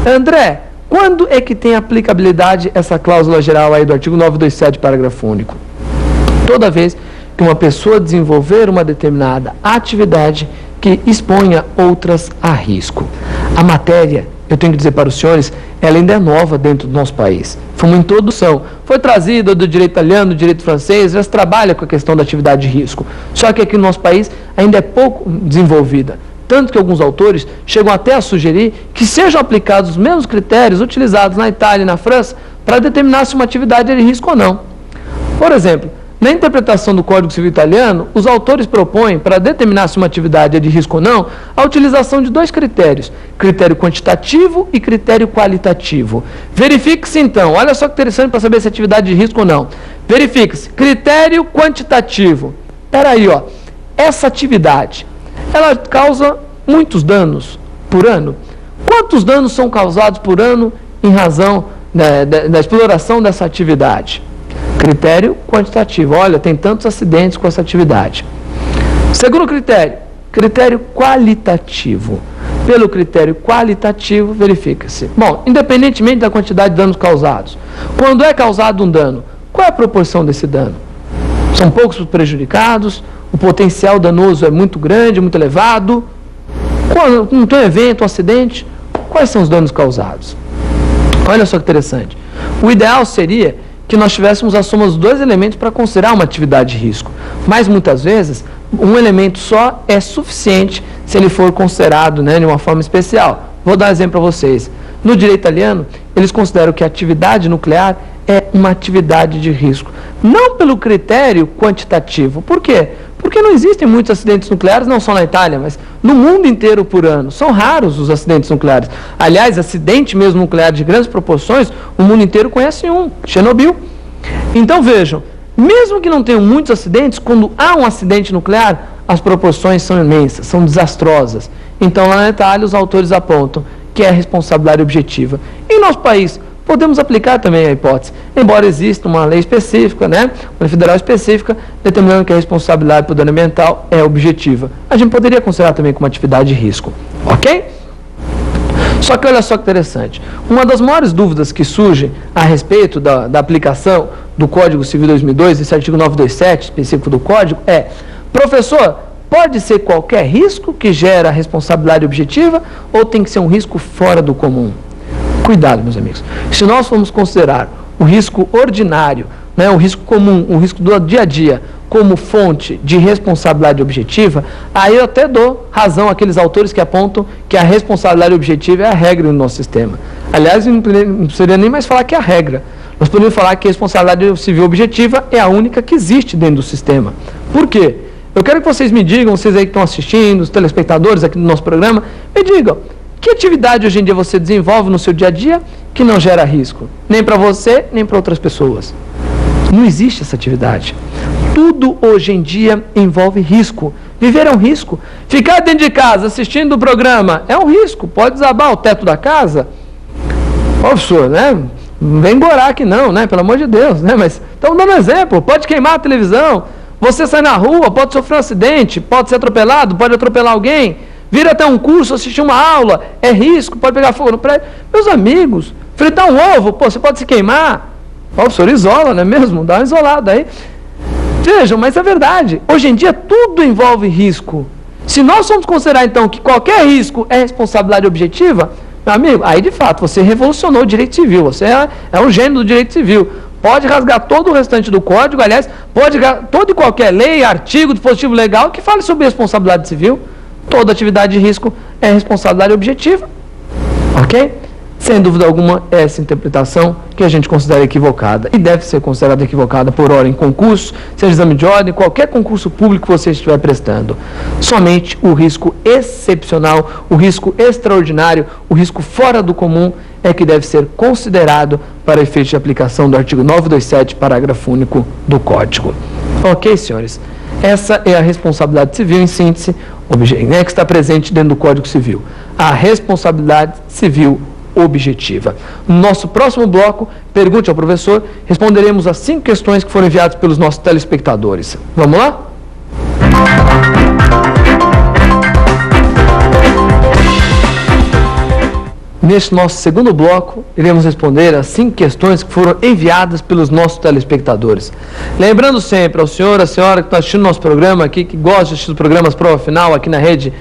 André, quando é que tem aplicabilidade essa cláusula geral aí do artigo 927, parágrafo único? Toda vez que uma pessoa desenvolver uma determinada atividade que exponha outras a risco. A matéria, eu tenho que dizer para os senhores, ela ainda é nova dentro do nosso país. Foi uma introdução, foi trazida do direito italiano, do direito francês, já se trabalha com a questão da atividade de risco. Só que aqui no nosso país ainda é pouco desenvolvida. Tanto que alguns autores chegam até a sugerir que sejam aplicados os mesmos critérios utilizados na Itália e na França para determinar se uma atividade é de risco ou não. Por exemplo, na interpretação do Código Civil Italiano, os autores propõem, para determinar se uma atividade é de risco ou não, a utilização de dois critérios, critério quantitativo e critério qualitativo. Verifique-se então, olha só que interessante para saber se a atividade é de risco ou não. Verifique-se, critério quantitativo. Espera aí, ó, essa atividade, ela causa muitos danos por ano. Quantos danos são causados por ano em razão da exploração dessa atividade? Critério quantitativo. Olha, tem tantos acidentes com essa atividade. Segundo critério, critério qualitativo. Pelo critério qualitativo, verifica-se. Bom, independentemente da quantidade de danos causados, quando é causado um dano, qual é a proporção desse dano? São poucos prejudicados? O potencial danoso é muito grande, muito elevado? Quando não tem um evento, um acidente, quais são os danos causados? Olha só que interessante. O ideal seria que nós tivéssemos a soma dos dois elementos para considerar uma atividade de risco. Mas, muitas vezes, um elemento só é suficiente se ele for considerado, né, de uma forma especial. Vou dar um exemplo para vocês. No direito italiano, eles consideram que a atividade nuclear é uma atividade de risco. Não pelo critério quantitativo. Por quê? Porque não existem muitos acidentes nucleares, não só na Itália, mas no mundo inteiro por ano. São raros os acidentes nucleares. Aliás, acidente mesmo nuclear de grandes proporções, o mundo inteiro conhece um, Chernobyl. Então vejam, mesmo que não tenham muitos acidentes, quando há um acidente nuclear, as proporções são imensas, são desastrosas. Então lá na Itália os autores apontam que é a responsabilidade objetiva. Em nosso país, podemos aplicar também a hipótese, embora exista uma lei específica, né, uma lei federal específica, determinando que a responsabilidade por dano ambiental é objetiva. A gente poderia considerar também como atividade de risco, ok? Só que olha só que interessante, uma das maiores dúvidas que surgem a respeito da aplicação do Código Civil 2002, esse artigo 927 específico do Código, é: professor, pode ser qualquer risco que gera responsabilidade objetiva ou tem que ser um risco fora do comum? Cuidado, meus amigos. Se nós formos considerar o risco ordinário, né, o risco comum, o risco do dia a dia, como fonte de responsabilidade objetiva, aí eu até dou razão àqueles autores que apontam que a responsabilidade objetiva é a regra no nosso sistema. Aliás, não precisaria nem mais falar que é a regra. Nós poderíamos falar que a responsabilidade civil objetiva é a única que existe dentro do sistema. Por quê? Eu quero que vocês me digam, vocês aí que estão assistindo, os telespectadores aqui do nosso programa, me digam, que atividade hoje em dia você desenvolve no seu dia a dia que não gera risco? Nem para você, nem para outras pessoas. Não existe essa atividade. Tudo hoje em dia envolve risco. Viver é um risco. Ficar dentro de casa assistindo o programa é um risco. Pode desabar o teto da casa. Ô, professor, né? Não vem gorar aqui não, né? Pelo amor de Deus, né? Mas estamos dando exemplo. Pode queimar a televisão. Você sai na rua, pode sofrer um acidente, pode ser atropelado, pode atropelar alguém. Vir até um curso, assistir uma aula, é risco, pode pegar fogo no prédio. Meus amigos, fritar um ovo, pô, você pode se queimar. Ó, o senhor isola, não é mesmo? Dá uma isolada aí. Vejam, mas é verdade. Hoje em dia tudo envolve risco. Se nós formos considerar então que qualquer risco é responsabilidade objetiva, meu amigo, aí de fato você revolucionou o direito civil. Você é um gênio do direito civil. Pode rasgar todo o restante do código, aliás, pode rasgar toda e qualquer lei, artigo, dispositivo legal que fale sobre responsabilidade civil. Toda atividade de risco é responsabilidade objetiva, ok? Sem dúvida alguma, essa interpretação que a gente considera equivocada e deve ser considerada equivocada por hora em concurso, seja exame de ordem, qualquer concurso público que você estiver prestando. Somente o risco excepcional, o risco extraordinário, o risco fora do comum é que deve ser considerado para efeito de aplicação do artigo 927, parágrafo único do Código. Ok, senhores? Essa é a responsabilidade civil, em síntese, né, que está presente dentro do Código Civil. A responsabilidade civil objetiva. No nosso próximo bloco, pergunte ao professor, responderemos as 5 questões que foram enviadas pelos nossos telespectadores. Vamos lá? Neste nosso segundo bloco, iremos responder as 5 questões que foram enviadas pelos nossos telespectadores. Lembrando sempre ao senhor, a senhora que está assistindo nosso programa aqui, que gosta de assistir os programas Prova Final aqui na rede,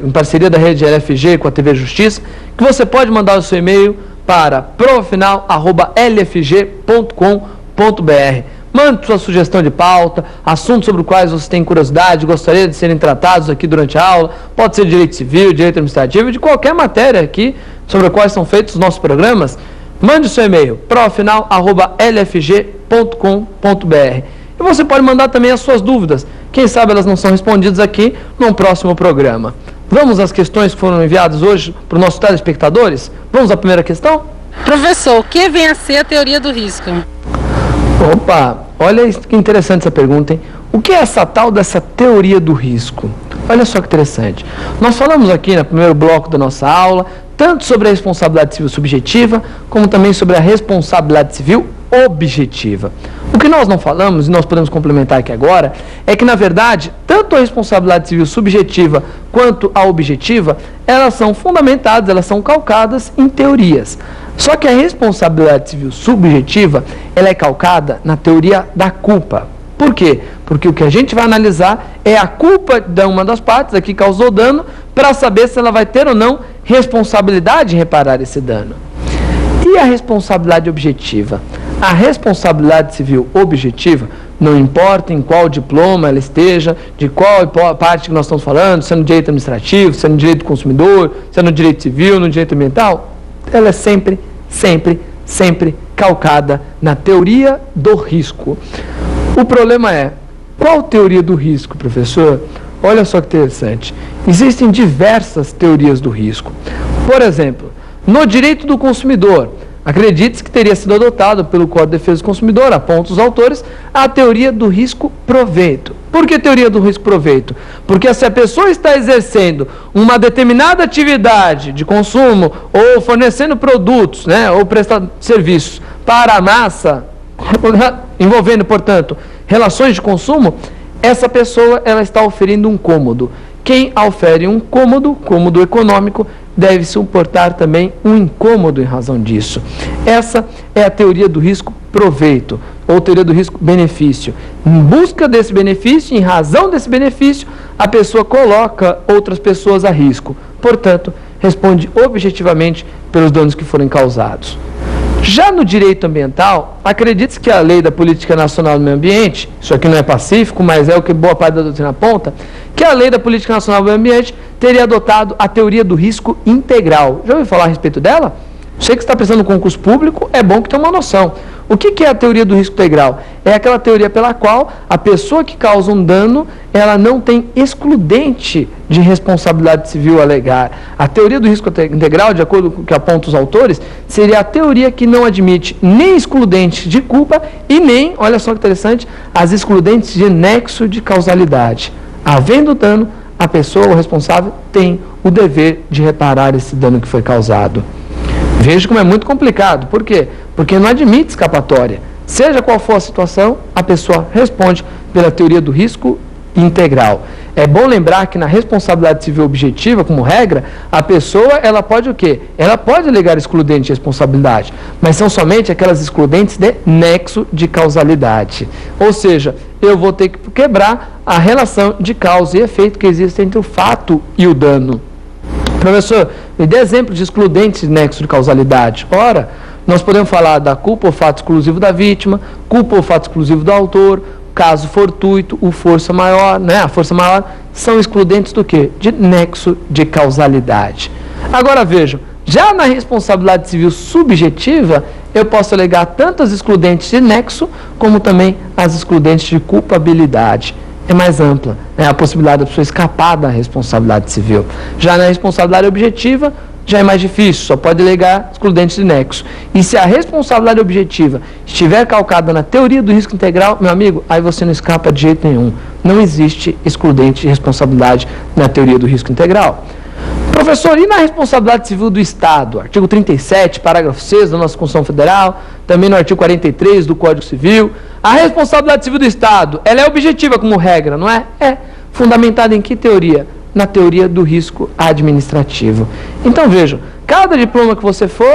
em parceria da rede LFG com a TV Justiça, que você pode mandar o seu e-mail para provafinal@lfg.com.br. Mande sua sugestão de pauta, assuntos sobre os quais você tem curiosidade, gostaria de serem tratados aqui durante a aula. Pode ser direito civil, direito administrativo, de qualquer matéria aqui sobre a qual são feitos os nossos programas. Mande o seu e-mail, provafinal@lfg.com.br. E você pode mandar também as suas dúvidas. Quem sabe elas não são respondidas aqui num próximo programa. Vamos às questões que foram enviadas hoje para os nossos telespectadores? Vamos à primeira questão? Professor, o que vem a ser a teoria do risco? Opa, olha que interessante essa pergunta, hein? O que é essa tal dessa teoria do risco? Olha só que interessante. Nós falamos aqui no primeiro bloco da nossa aula, tanto sobre a responsabilidade civil subjetiva, como também sobre a responsabilidade civil objetiva. O que nós não falamos, e nós podemos complementar aqui agora, é que, na verdade, tanto a responsabilidade civil subjetiva quanto a objetiva, elas são fundamentadas, elas são calcadas em teorias. Só que a responsabilidade civil subjetiva, ela é calcada na teoria da culpa. Por quê? Porque o que a gente vai analisar é a culpa de uma das partes, a que causou dano, para saber se ela vai ter ou não responsabilidade em reparar esse dano. E a responsabilidade objetiva? A responsabilidade civil objetiva, não importa em qual diploma ela esteja, de qual parte que nós estamos falando, se é no direito administrativo, se é no direito do consumidor, se é no direito civil, no direito ambiental, ela é sempre calcada na teoria do risco. O problema é, qual teoria do risco, professor? Olha só que interessante. Existem diversas teorias do risco. Por exemplo, no direito do consumidor, acredite-se que teria sido adotado pelo Código de Defesa do Consumidor, aponta os autores, a teoria do risco-proveito. Por que teoria do risco-proveito? Porque se a pessoa está exercendo uma determinada atividade de consumo ou fornecendo produtos, ou prestando serviços para a massa, envolvendo, portanto, relações de consumo, essa pessoa ela está oferindo um cômodo. Quem ofere um cômodo econômico, deve suportar também um incômodo em razão disso. Essa é a teoria do risco-proveito, ou teoria do risco-benefício. Em busca desse benefício, em razão desse benefício, a pessoa coloca outras pessoas a risco. Portanto, responde objetivamente pelos danos que forem causados. Já no direito ambiental, acredite-se que a lei da Política Nacional do Meio Ambiente, isso aqui não é pacífico, mas é o que boa parte da doutrina aponta, que a lei da Política Nacional do Meio Ambiente teria adotado a teoria do risco integral. Já ouviu falar a respeito dela? Você que está prestando concurso público, é bom que tenha uma noção. O que é a teoria do risco integral? É aquela teoria pela qual a pessoa que causa um dano, ela não tem excludente de responsabilidade civil a alegar. A teoria do risco integral, de acordo com o que apontam os autores, seria a teoria que não admite nem excludentes de culpa e nem, olha só que interessante, as excludentes de nexo de causalidade. Havendo dano, a pessoa, o responsável, tem o dever de reparar esse dano que foi causado. Veja como é muito complicado. Por quê? Porque não admite escapatória. Seja qual for a situação, a pessoa responde pela teoria do risco integral. É bom lembrar que na responsabilidade civil objetiva, como regra, a pessoa, ela pode o quê? Ela pode alegar excludente de responsabilidade, mas são somente aquelas excludentes de nexo de causalidade. Ou seja, eu vou ter que quebrar a relação de causa e efeito que existe entre o fato e o dano. Professor, me dê exemplo de excludentes de nexo de causalidade. Ora, nós podemos falar da culpa ou fato exclusivo da vítima, culpa ou fato exclusivo do autor, caso fortuito, o força maior, a força maior, são excludentes do quê? De nexo de causalidade. Agora vejam, já na responsabilidade civil subjetiva, eu posso alegar tanto as excludentes de nexo, como também as excludentes de culpabilidade. É mais ampla, a possibilidade da pessoa escapar da responsabilidade civil. Já na responsabilidade objetiva, já é mais difícil, só pode alegar excludentes de nexo. E se a responsabilidade objetiva estiver calcada na teoria do risco integral, meu amigo, aí você não escapa de jeito nenhum. Não existe excludente de responsabilidade na teoria do risco integral. Professor, e na responsabilidade civil do Estado? Artigo 37, parágrafo 6 da nossa Constituição Federal, também no artigo 43 do Código Civil. A responsabilidade civil do Estado, ela é objetiva como regra, não é? É. Fundamentada em que teoria? Na teoria do risco administrativo. Então vejam, Cada diploma que você for